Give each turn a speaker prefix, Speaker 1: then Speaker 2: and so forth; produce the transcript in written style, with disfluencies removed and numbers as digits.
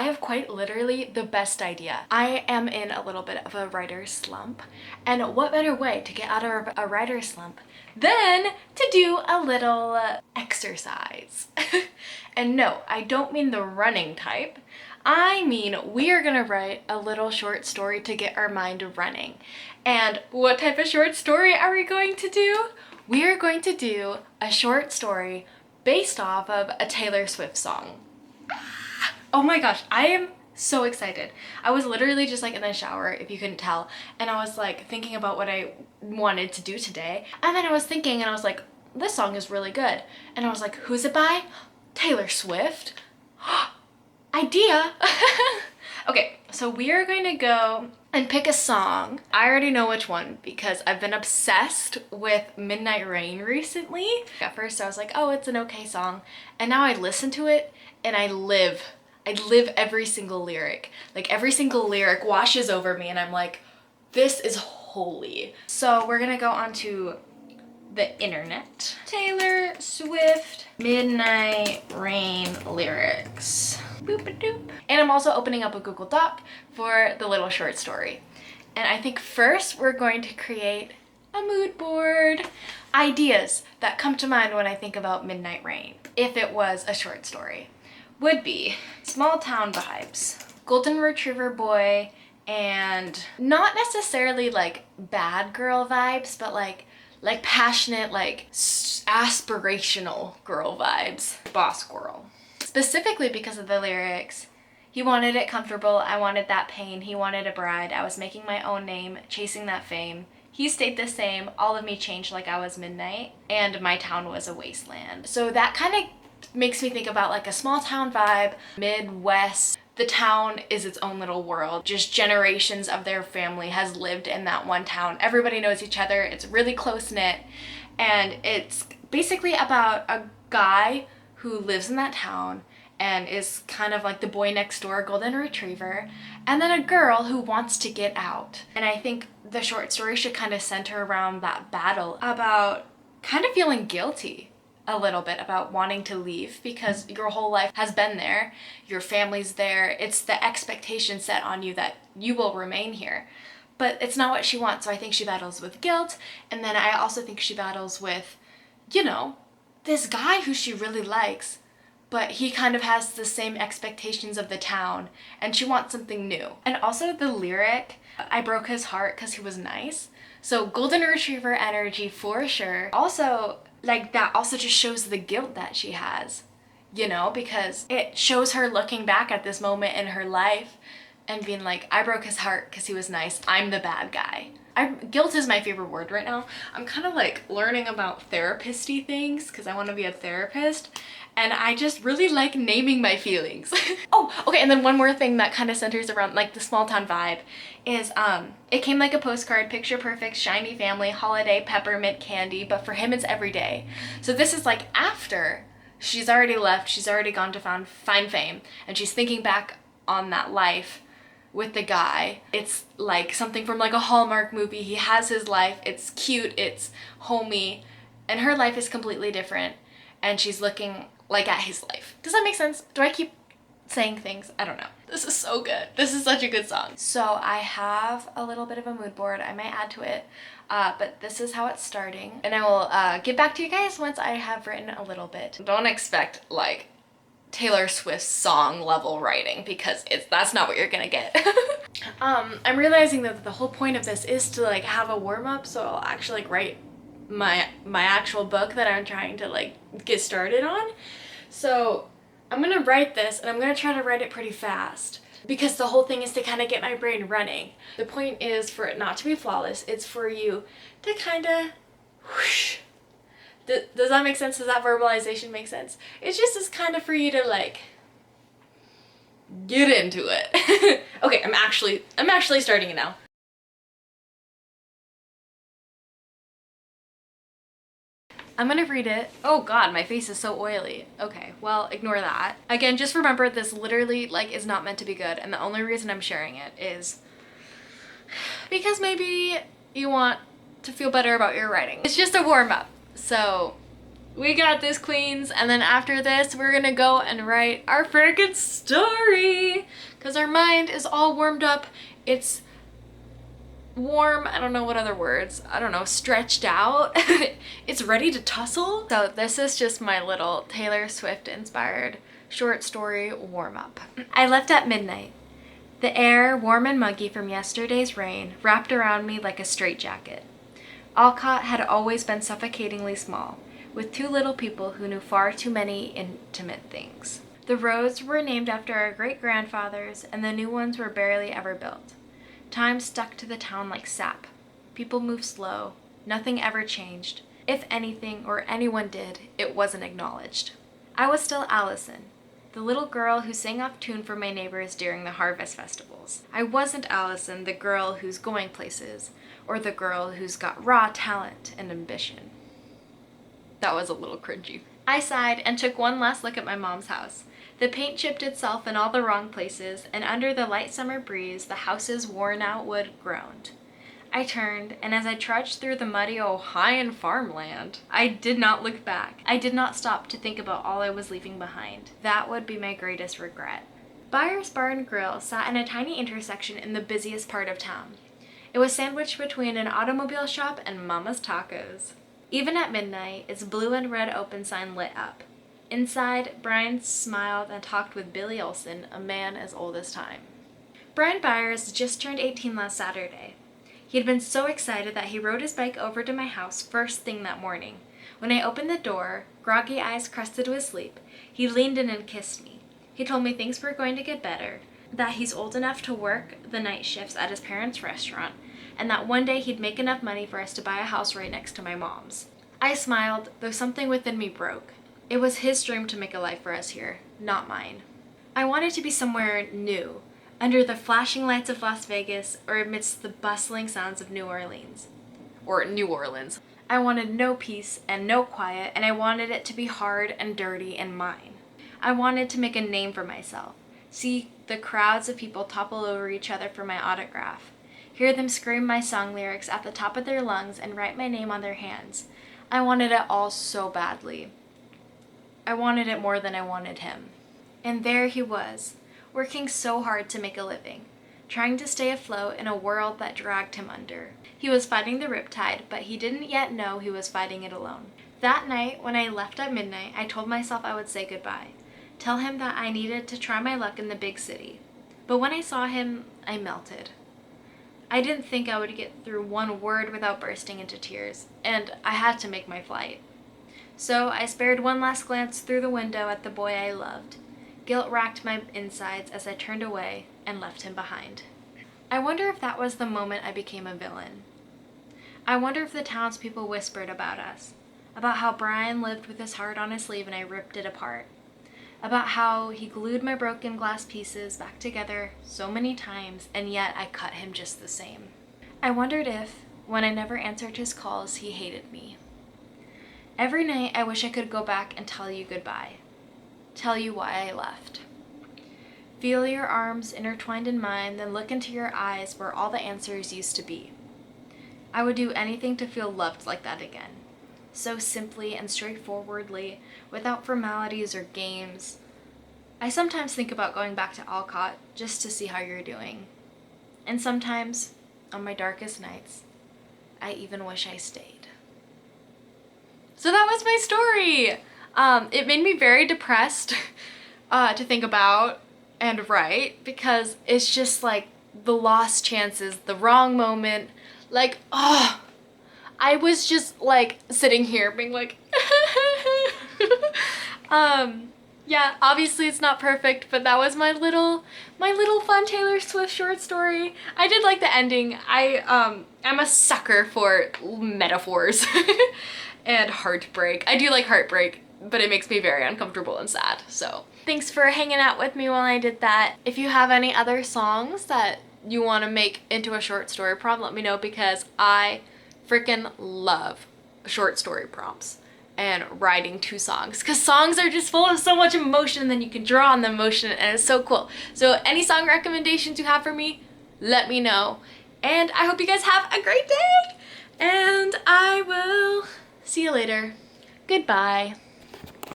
Speaker 1: I have quite literally the best idea. I am in a little bit of a writer's slump, and what better way to get out of a writer's slump than to do a little exercise. And no, I don't mean the running type. I mean, we are gonna write a little short story to get our mind running. And what type of short story are we going to do? We are going to do a short story based off of a Taylor Swift song. Oh my gosh, I am so excited. I was literally just like in the shower, if you couldn't tell, and I was like thinking about what I wanted to do today. And then I was thinking and I was like, this song is really good. And I was like, who's it by? Taylor Swift. Idea. Okay, so we are going to go and pick a song. I already know which one because I've been obsessed with Midnight Rain recently. At first I was like, oh, it's an okay song. And now I listen to it and I live every single lyric. Like every single lyric washes over me and I'm like, this is holy. So we're gonna go onto the internet. Taylor Swift Midnight Rain lyrics. Boop-a-doop. And I'm also opening up a Google Doc for the little short story. And I think first we're going to create a mood board. Ideas that come to mind when I think about Midnight Rain, if it was a short story, would be small town vibes, golden retriever boy, and not necessarily like bad girl vibes, but like passionate, like aspirational girl vibes. Boss girl. Specifically because of the lyrics, he wanted it comfortable, I wanted that pain, he wanted a bride, I was making my own name, chasing that fame. He stayed the same, all of me changed like I was midnight, and my town was a wasteland. So that kind of makes me think about like a small town vibe, Midwest. The town is its own little world. Just generations of their family has lived in that one town. Everybody knows each other. It's really close-knit. And it's basically about a guy who lives in that town and is kind of like the boy next door golden retriever, and then a girl who wants to get out. And I think the short story should kind of center around that battle about kind of feeling guilty a little bit about wanting to leave because your whole life has been there, your family's there, it's the expectation set on you that you will remain here. But it's not what she wants, so I think she battles with guilt, and then I also think she battles with, you know, this guy who she really likes, but he kind of has the same expectations of the town, and she wants something new. And also the lyric, I broke his heart because he was nice. So golden retriever energy for sure. Also, like that also just shows the guilt that she has, you know, because it shows her looking back at this moment in her life and being like, I broke his heart because he was nice, I'm the bad guy. Guilt is my favorite word right now. I'm kind of like learning about therapist-y things because I want to be a therapist, and I just really like naming my feelings. Oh, okay, and then one more thing that kind of centers around like the small town vibe is it came like a postcard, picture perfect, shiny family, holiday, peppermint candy, but for him it's every day. So this is like after she's already left, she's already gone to find fame, and she's thinking back on that life with the guy. It's like something from like a Hallmark movie. He has his life, it's cute, it's homey, and her life is completely different, and she's looking like at his life. Does that make sense? Do I keep saying things? I don't know. This is so good. This is such a good song. So I have a little bit of a mood board. I might add to it, but this is how it's starting, and I will get back to you guys once I have written a little bit. Don't expect like Taylor Swift song level writing because that's not what you're gonna get. I'm realizing that the whole point of this is to like have a warm-up, so I'll actually like write my actual book that I'm trying to like get started on. So I'm gonna write this, and I'm gonna try to write it pretty fast because the whole thing is to kind of get my brain running. The point is for it not to be flawless, it's for you to kind of whoosh. Does that make sense? Does that verbalization make sense? It's just as kind of for you to like get into it. Okay, I'm actually starting it now. I'm gonna read it. Oh god, my face is so oily. Okay, well, ignore that. Again, just remember this literally like is not meant to be good, and the only reason I'm sharing it is because maybe you want to feel better about your writing. It's just a warm-up. So we got this, queens, and then after this we're gonna go and write our freaking story. because our mind is all warmed up. It's warm, I don't know what other words, I don't know, stretched out. It's ready to tussle. So this is just my little Taylor Swift inspired short story warm up. I left at midnight. The air, warm and muggy from yesterday's rain, wrapped around me like a straitjacket. Alcott had always been suffocatingly small, with two little people who knew far too many intimate things. The roads were named after our great-grandfathers, and the new ones were barely ever built. Time stuck to the town like sap. People moved slow. Nothing ever changed. If anything or anyone did, it wasn't acknowledged. I was still Allison, the little girl who sang off tune for my neighbors during the harvest festivals. I wasn't Allison, the girl who's going places, or the girl who's got raw talent and ambition. That was a little cringy. I sighed and took one last look at my mom's house. The paint chipped itself in all the wrong places, and under the light summer breeze, the house's worn-out wood groaned. I turned, and as I trudged through the muddy Ohioan farmland, I did not look back. I did not stop to think about all I was leaving behind. That would be my greatest regret. Byers Bar and Grill sat in a tiny intersection in the busiest part of town. It was sandwiched between an automobile shop and Mama's Tacos. Even at midnight, its blue and red open sign lit up. Inside, Brian smiled and talked with Billy Olson, a man as old as time. Brian Byers just turned 18 last Saturday. He had been so excited that he rode his bike over to my house first thing that morning. When I opened the door, groggy eyes crusted with sleep, he leaned in and kissed me. He told me things were going to get better, that he's old enough to work the night shifts at his parents' restaurant, and that one day he'd make enough money for us to buy a house right next to my mom's. I smiled, though something within me broke. It was his dream to make a life for us here, not mine. I wanted to be somewhere new, under the flashing lights of Las Vegas or amidst the bustling sounds of New Orleans. Or New Orleans. I wanted no peace and no quiet, and I wanted it to be hard and dirty and mine. I wanted to make a name for myself, see the crowds of people topple over each other for my autograph, hear them scream my song lyrics at the top of their lungs and write my name on their hands. I wanted it all so badly. I wanted it more than I wanted him. And there he was, working so hard to make a living, trying to stay afloat in a world that dragged him under. He was fighting the riptide, but he didn't yet know he was fighting it alone. That night, when I left at midnight, I told myself I would say goodbye, tell him that I needed to try my luck in the big city. But when I saw him, I melted. I didn't think I would get through one word without bursting into tears, and I had to make my flight. So I spared one last glance through the window at the boy I loved. Guilt racked my insides as I turned away and left him behind. I wonder if that was the moment I became a villain. I wonder if the townspeople whispered about us, about how Brian lived with his heart on his sleeve and I ripped it apart, about how he glued my broken glass pieces back together so many times and yet I cut him just the same. I wondered if, when I never answered his calls, he hated me. Every night I wish I could go back and tell you goodbye. Tell you why I left. Feel your arms intertwined in mine, then look into your eyes where all the answers used to be. I would do anything to feel loved like that again. So simply and straightforwardly, without formalities or games. I sometimes think about going back to Alcott just to see how you're doing. And sometimes, on my darkest nights, I even wish I stayed. So that was my story. It made me very depressed to think about and write because it's just like the lost chances, the wrong moment. Like, oh, I was just like sitting here being like, yeah, obviously it's not perfect, but that was my little fun Taylor Swift short story. I did like the ending. I'm a sucker for metaphors and heartbreak. I do like heartbreak, but it makes me very uncomfortable and sad. So thanks for hanging out with me while I did that. If you have any other songs that you want to make into a short story prompt, let me know because I freaking love short story prompts and writing to songs because songs are just full of so much emotion and then you can draw on the emotion and it's so cool. So any song recommendations you have for me, let me know. And I hope you guys have a great day and I will see you later. Goodbye.